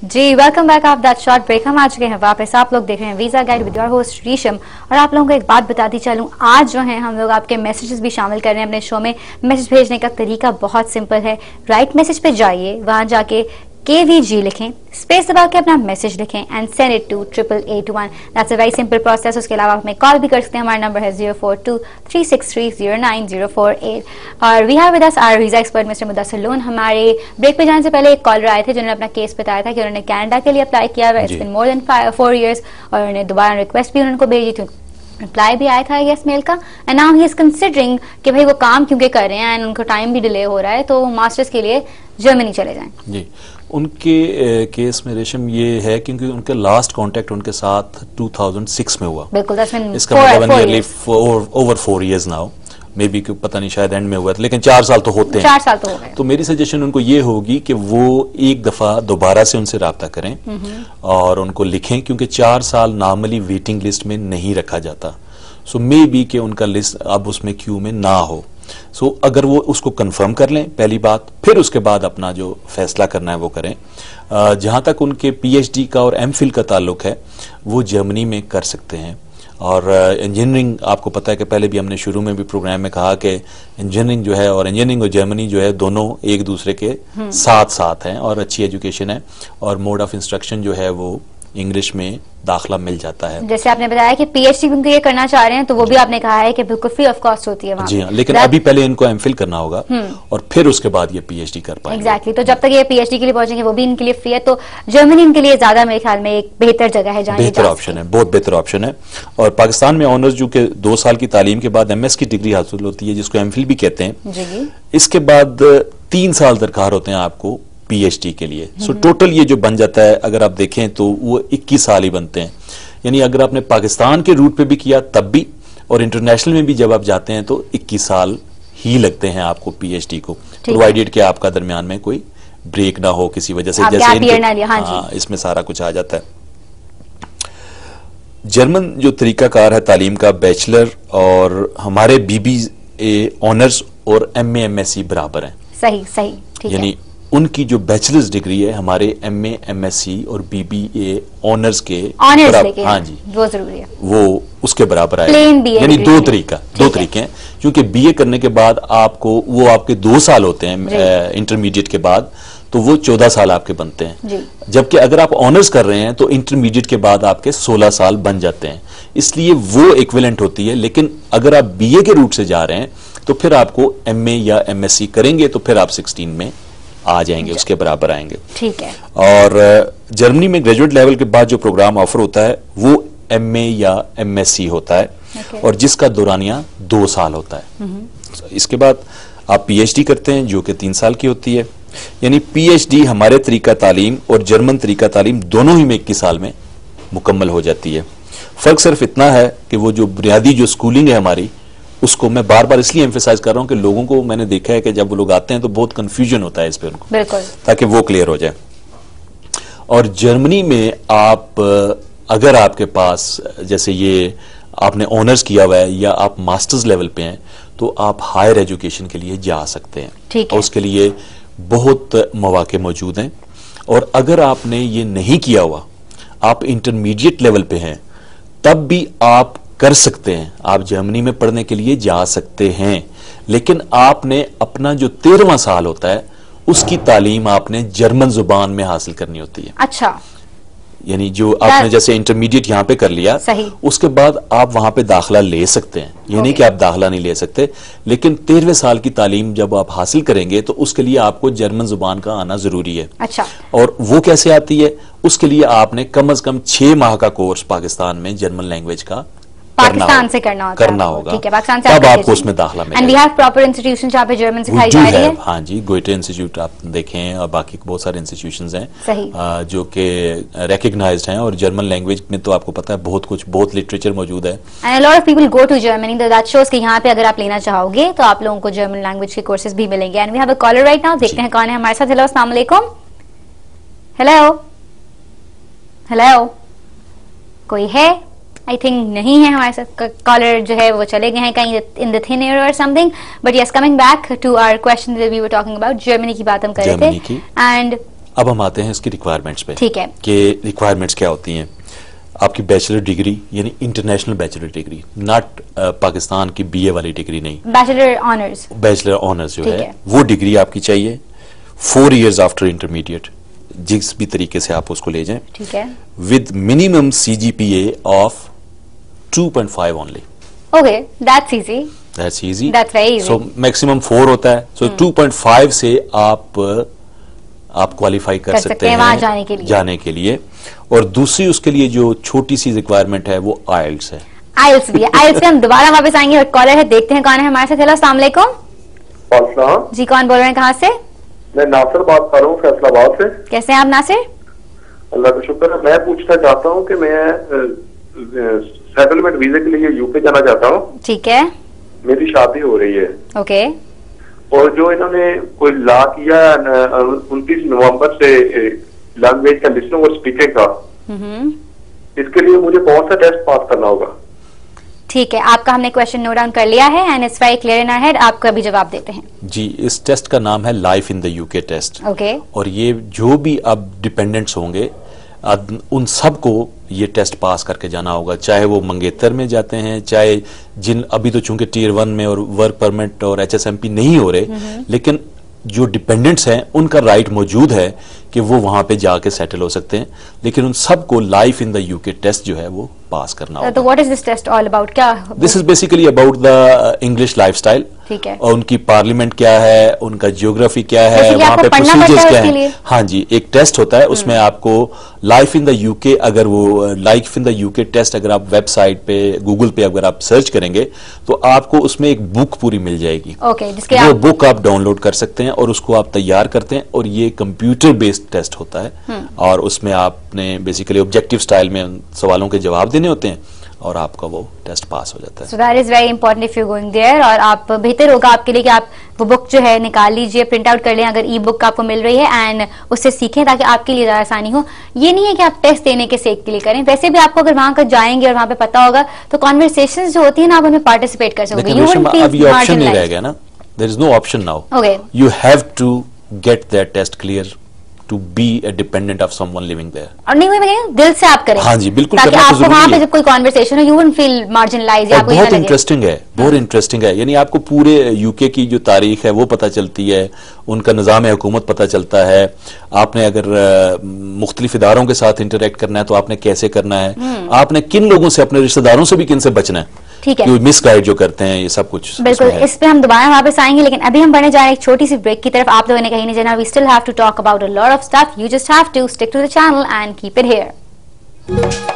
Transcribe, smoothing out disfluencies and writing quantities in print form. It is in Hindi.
जी वेलकम बैक आप दैट शॉर्ट ब्रेक। हम आ चुके हैं वापस। आप लोग देख रहे हैं visa guide with your host Resham. और आप लोगों को एक बात बताती चलूं, आज जो है हम लोग आपके मैसेजेस भी शामिल कर रहे हैं अपने शो में। मैसेज भेजने का तरीका बहुत सिंपल है। राइट मैसेज पे जाइए, वहां जाके KVG लिखें, स्पेस दबा के अपना मैसेज लिखें and send it to 8881। That's a very simple process. उसके अलावा आप हमें कॉल भी कर सकते हैं। हमारा नंबर है 0423630908 और we have with us our visa expert mister Mudassir Lone. हमारे ब्रेक पे जाने से पहले एक कॉलर आए थे जिन्होंने अपना केस बताया था कि उन्होंने कनाडा के लिए अप्लाई किया हुआ, it's been more than 4 years, और उन्होंने दोबारा रिक्वेस्ट भी उनको भेजी थी, रिप्लाई भी आया था यस मेल का, and now he is considering कि भाई वो काम क्योंकि कर रहे हैं एंड उनको टाइम भी डिले हो रहा है तो मास्टर्स के लिए जर्मनी चले जाएं। जी उनके केस में रेशम ये है क्योंकि उनके लास्ट कांटेक्ट उनके साथ 2006 में हुआ। बिल्कुल, इसका मतलब nearly over 4 years now, may be पता नहीं शायद एंड में हुआ था, लेकिन 4 साल तो होते हैं। 4 साल तो हो गए। तो मेरी सजेशन उनको ये होगी कि वो एक दफा दोबारा से उनसे राब्ता करें और उनको लिखें, क्योंकि 4 साल नॉर्मली वेटिंग लिस्ट में नहीं रखा जाता। सो मे बी कि उनका लिस्ट अब उसमें क्यू में ना हो। सो अगर वो उसको कंफर्म कर लें पहली बात, फिर उसके बाद अपना जो फैसला करना है वो करें। जहां तक उनके PhD का और MPhil का ताल्लुक है वो जर्मनी में कर सकते हैं। और इंजीनियरिंग आपको पता है कि पहले भी हमने शुरू में भी प्रोग्राम में कहा कि इंजीनियरिंग जो है और इंजीनियरिंग और जर्मनी जो है दोनों एक दूसरे के साथ साथ हैं और अच्छी एजुकेशन है और मोड ऑफ इंस्ट्रक्शन जो है वो इंग्लिश में दाखला मिल जाता है। जैसे आपने बताया कि PhD उनको ये करना चाह रहे हैं तो वो भी आपने कहा है कि बिल्कुल फ्री ऑफ कॉस्ट होती है वहाँ। जी हाँ, लेकिन अभी पहले इनको MPhil करना होगा और फिर उसके बाद ये PhD कर पाएंगे। एग्जैक्टली। तो जब तक ये PhD के लिए पहुंचेंगे वो भी इनके लिए फ्री है, तो जर्मनी इनके लिए ज्यादा मेरे ख्याल में एक बेहतर जगह है, बेहतर ऑप्शन है, बहुत बेहतर ऑप्शन है। और पाकिस्तान में ऑनर्स जो के 2 साल की तालीम के बाद MS की डिग्री हासिल होती है जिसको MPhil भी कहते हैं। इसके बाद 3 साल दरकार होते हैं आपको PhD के लिए। सो टोटल ये जो बन जाता है अगर आप देखें तो वो 21 साल ही बनते हैं। यानी अगर आपने पाकिस्तान के रूट पे भी किया तब भी और इंटरनेशनल में भी जब आप जाते हैं तो 21 साल ही लगते हैं आपको PhD को, प्रोवाइडेड कि आपका दरमियान में कोई ब्रेक ना हो किसी वजह से, जैसे इसमें सारा कुछ आ जाता है। जर्मन जो तरीकाकार है तालीम का, बैचलर और हमारे BBA ऑनर्स और MA MSc बराबर है। सही सही, ठीक है। यानी उनकी जो बैचलर्स डिग्री है हमारे MA MSc और BBA ऑनर्स के बराबर, हाँ जी वो जरूरी है, वो उसके बराबर आएगा। यानी दो तरीके हैं, क्योंकि BA करने के बाद आपको वो आपके 2 साल होते हैं इंटरमीडिएट के बाद, तो वो 14 साल आपके बनते हैं। जबकि अगर आप ऑनर्स कर रहे हैं तो इंटरमीडिएट के बाद आपके 16 साल बन जाते हैं, इसलिए वो इक्विवेलेंट होती है। लेकिन अगर आप BA के रूट से जा रहे हैं तो फिर आपको MA या MSc करेंगे तो फिर आप 16 में आ जाएंगे, उसके बराबर आएंगे। ठीक है। और जर्मनी में ग्रेजुएट लेवल के बाद जो प्रोग्राम ऑफर होता है वो MA या MSc होता है और जिसका दौरानिया 2 साल होता है। इसके बाद आप PhD करते हैं जो कि 3 साल की होती है। यानी PhD हमारे तरीका तालीम और जर्मन तरीका तालीम दोनों ही में 21 साल में मुकम्मल हो जाती है। फर्क सिर्फ इतना है कि वो जो बुनियादी जो स्कूलिंग है हमारी, उसको मैं बार बार इसलिए एम्फेसाइज कर रहा हूं कि लोगों को मैंने देखा है कि जब वो लोग आते हैं तो बहुत कंफ्यूजन होता है इस पे उनको, ताकि वो क्लियर हो जाए। और जर्मनी में आप अगर आपके पास जैसे ये आपने ऑनर्स किया हुआ है या आप मास्टर्स लेवल पे हैं तो आप हायर एजुकेशन के लिए जा सकते हैं और उसके लिए बहुत मौके मौजूद हैं। और अगर आपने ये नहीं किया हुआ, आप इंटरमीडिएट लेवल पे हैं, तब भी आप कर सकते हैं, आप जर्मनी में पढ़ने के लिए जा सकते हैं। लेकिन आपने अपना जो 13वां साल होता है उसकी तालीम आपने जर्मन जुबान में हासिल करनी होती है। अच्छा। यानी जो आपने जैसे इंटरमीडिएट यहां पे कर लिया, उसके बाद आप वहां पे दाखला ले सकते हैं, ये नहीं कि आप दाखला नहीं ले सकते, लेकिन 13वें साल की तालीम जब आप हासिल करेंगे तो उसके लिए आपको जर्मन जुबान का आना जरूरी है। अच्छा। और वो कैसे आती है, उसके लिए आपने कम से कम 6 माह का कोर्स पाकिस्तान में जर्मन लैंग्वेज का पाकिस्तान से करना होगा। ठीक है, पाकिस्तान से तब आपको उसमें दाखला मिलेगा। And we have proper institution जहां पे जर्मन सिखाई जा रही है। हाँ जी, गोएटे इंस्टीट्यूट आप देखें और बाकी बहुत सारे इंस्टीट्यूशंस हैं जो कि रिकॉग्नाइज्ड हैं। और जर्मन लैंग्वेज में तो आपको पता है बहुत लिटरेचर मौजूद है। And a lot of people go to Germany, that shows कि यहाँ पे अगर आप लेना चाहोगे तो आप लोगों को जर्मन लैंग्वेज के कोर्सेज भी मिलेंगे। And we have a caller right now, देखते हैं कौन है हमारे साथ। हेलो, अस्सलाम वालेकुम। हेलो, कोई है? आई थिंक नहीं है हमारे साथ कॉलर, जो है वो चले गए हैं कहीं इन द थिन एयर और something. But yes, coming back to our question we were talking about, Germany की बात हम कर रहे थे। एंड अब हम आते हैं इसकी रिक्वायरमेंट्स पे। ठीक है, कि रिक्वायरमेंट्स क्या होती हैं। आपकी बैचलर डिग्री यानी international bachelor degree, not Pakistan की बीए वाली डिग्री नहीं, बैचलर ऑनर्स। बैचलर ऑनर्स जो है वो डिग्री आपकी चाहिए 4 years आफ्टर इंटरमीडिएट, जिस भी तरीके से आप उसको ले जाएं। ठीक है, with minimum CGPA of 2.5 only. Okay, that's easy, that's easy, that's very easy. So maximum 4 होता है, सो 2.5 से आप क्वालिफाई कर सकते हैं वहां जाने के लिए। और दूसरी उसके लिए जो छोटी सी रिक्वायरमेंट है वो IELTS है। IELTS भी है। IELTS पे हम दोबारा वापस आएंगे और कॉलर है, देखते हैं कौन है हमारे साथ। हेलो, अस्सलाम वालेकुम जी, कौन बोल रहे हैं, कहाँ से? मैं नासिर बात कर रहा हूँ फैसलाबाद से। कैसे हैं आप नासिर? अल्लाह का शुक्र है। मैं पूछना चाहता हूँ कि मैं सेटलमेंट वीजे के लिए यूके जाना चाहता हूँ। ठीक है, मेरी शादी हो रही है। ओके, और जो इन्होंने कोई लॉ किया 29 नवंबर से लैंग्वेज का लिसनिंग और स्पीकिंग का, इसके लिए मुझे कौन सा टेस्ट पास करना होगा? ठीक है, आपका हमने क्वेश्चन नोट डाउन कर लिया है and it's very clear in our head. आपको अभी जवाब देते हैं जी। इस टेस्ट का नाम है life in the UK test. Okay, और ये जो भी अब डिपेंडेंट्स होंगे उन सबको ये टेस्ट पास करके जाना होगा, चाहे वो मंगेतर में जाते हैं, चाहे जिन अभी तो चूंकि टियर 1 में और वर्क परमिट और HSMP नहीं हो रहे, लेकिन जो डिपेंडेंट्स हैं उनका राइट मौजूद है कि वो वहां पे जाके सेटल हो सकते हैं, लेकिन उन सबको life in the UK test जो है वो पास करना होगा। तो what is this test all about? क्या this is basically about the English lifestyle. ठीक है, और उनकी पार्लियामेंट क्या है, उनका जियोग्राफी क्या है, वहां पे प्रोसीजर्स क्या है। हाँ जी, एक टेस्ट होता है, उसमें आपको लाइफ इन द यूके, अगर वो life in the UK test अगर आप वेबसाइट पे गूगल पे अगर आप सर्च करेंगे तो आपको उसमें एक बुक पूरी मिल जाएगी। ओके, जिसके वो बुक आप डाउनलोड कर सकते हैं और उसको आप तैयार करते हैं, और ये कंप्यूटर बेस्ड टेस्ट होता है। और उसमें आपने बेसिकली ऑब्जेक्टिव स्टाइल में सवालों के जवाब देने होते हैं और आपका वो टेस्ट पास हो जाता है। So that is very important if you going there. और आप बेहतर होगा आपके लिए कि आप वो बुक जो है निकाल लीजिए, प्रिंट आउट कर लें अगर ई बुक आपको मिल रही है, एंड उससे सीखें ताकि आपके लिए ज्यादा आसानी हो। ये नहीं है कि आप टेस्ट देने के सेक के लिए करें, वैसे भी आपको अगर वहां का जाएंगे और वहां पे पता होगा तो कॉन्वर्सेशंस जो होती है ना, आप उनमें पार्टिसिपेट कर सकते हैं। अभी ऑप्शन नहीं रहेगा ना, there is no option now. Okay, you have to get that test clear to be a dependent of someone living there. और नहीं, मैं दिल से आप करें। हाँ जी, बिल्कुल, ताकि आपको वहां पे जब कोई कॉन्वर्सेशन हो यू वुडंट फील मार्जिनलाइज्ड। आपको बहुत इंटरेस्टिंग है, बहुत इंटरेस्टिंग है। यानी आपको पूरे यूके की जो तारीख है वो पता चलती है, उनका निज़ाम हुकूमत पता चलता है। आपने अगर मुख्तलिफ इदारों के साथ इंटरेक्ट करना है तो आपने कैसे करना है, आपने किन लोगों से, अपने रिश्तेदारों से भी किन से बचना है, ठीक है, मिसगाइड जो करते हैं, ये सब कुछ बिल्कुल। इस पे हम दोबारा वापस आएंगे, लेकिन अभी हम बढ़ने जा रहे हैं एक छोटी सी ब्रेक की तरफ। आप लोगों ने कहीं नहीं जाना, we still have to talk about a lot of stuff. You just have to stick to the channel and keep it here.